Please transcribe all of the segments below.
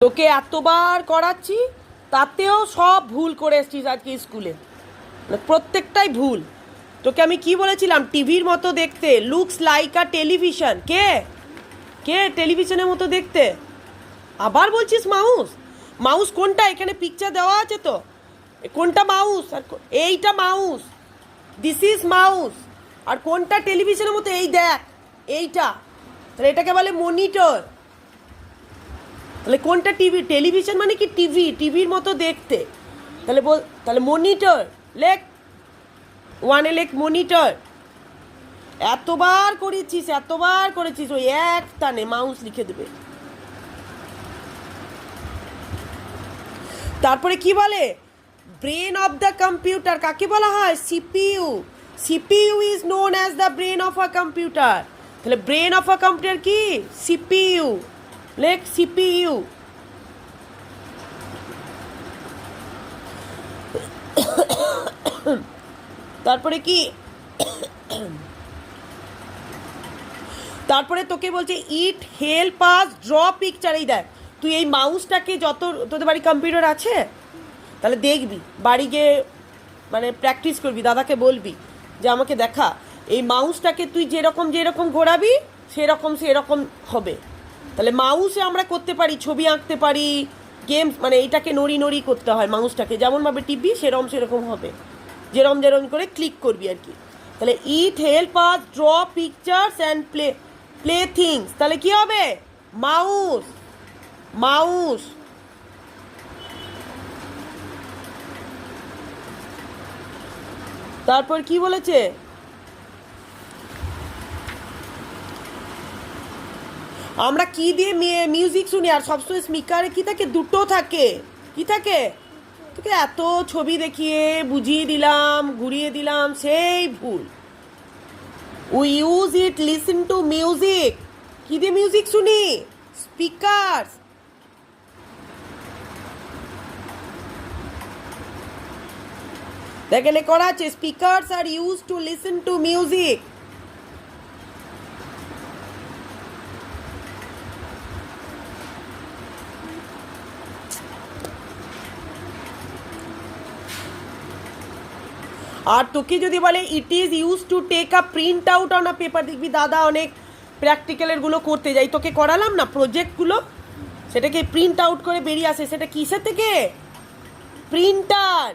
তোকে এতবার করাচ্ছি তাতেও সব ভুল করে এসছিস আজকে স্কুলে, প্রত্যেকটাই ভুল। তোকে আমি কি বলেছিলাম, টিভির মতো দেখতে, লুকস লাইক আ টেলিভিশন। কে কে টেলিভিশনের মতো দেখতে? আবার বলছিস মাউস। মাউস কোনটা? এখানে পিকচার দেওয়া আছে তো, কোনটা মাউস? আর এইটা মাউস, দিস ইজ মাউস। আর কোনটা টেলিভিশনের মতো? এই দেখ, এইটা। তাহলে এটাকে বলে মনিটর। তাহলে কোনটা টিভি? টেলিভিশন মানে কি টিভি, টিভির মতো দেখতে। তাহলে বল, তাহলে মনিটর লেখ, ওয়ানে লেখ মনিটর। এতবার করেছিস, ওই এক টানে মাউস লিখে দেবে। তারপরে কি বলে, ব্রেন অফ দ্য কম্পিউটার কাকে বলা হয়? CPU. CPU is known as the brain of a computer. তাহলে ব্রেন অফ আ কম্পিউটার কি? সিপিইউ। লেখ সিপিইউ। তারপরে কি, তারপরে তোকে বলছে it help us draw picture. এই দেখ, তুই এই মাউসটাকে, যত তোদের বাড়ি কম্পিউটার আছে তাহলে দেখবি, বাড়ি গিয়ে মানে প্র্যাকটিস করবি, দাদাকে বলবি যে আমাকে দেখা, এই মাউসটাকে তুই যেরকম যেরকম ঘোরাবি সেরকম হবে। তাহলে মাউসে আমরা করতে পারি, ছবি আঁকতে পারি, গেমস, মানে এইটাকে নড়ি করতে হয় মাউসটাকে, যেমনভাবে টিপবি সেরকম হবে, যেরকম করে ক্লিক করবি আর কি। তাহলে it help us draw pictures and play things. তাহলে কি হবে? মাউস। মাউস। তারপর কি বলেছে, আমরা কি দিয়ে মিউজিক শুনি? আর সবসময় স্পিকারে কি থাকে? দুটো থাকে। কি থাকে? তোকে এত ছবি দেখিয়ে বুঝিয়ে দিলাম, ঘুরিয়ে দিলাম, সেই ভুল। We use it listen to music. কি দিয়ে মিউজিক শুনি? স্পিকার। দেখেনে করা আছে, speakers are use to listen to music. আর তোকে যদি বলে it is use to take a print out on a paper, দেখবি দাদা অনেক প্র্যাকটিক্যালেরগুলো করতে যাই, তোকে করালাম না প্রজেক্টগুলো, সেটাকে প্রিন্ট আউট করে বেরিয়ে আসে। সেটা কিসের থেকে? প্রিন্টার।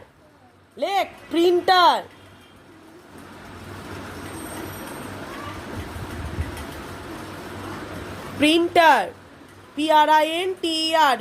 লেখ প্রিন্টার। Printer, PRINTER।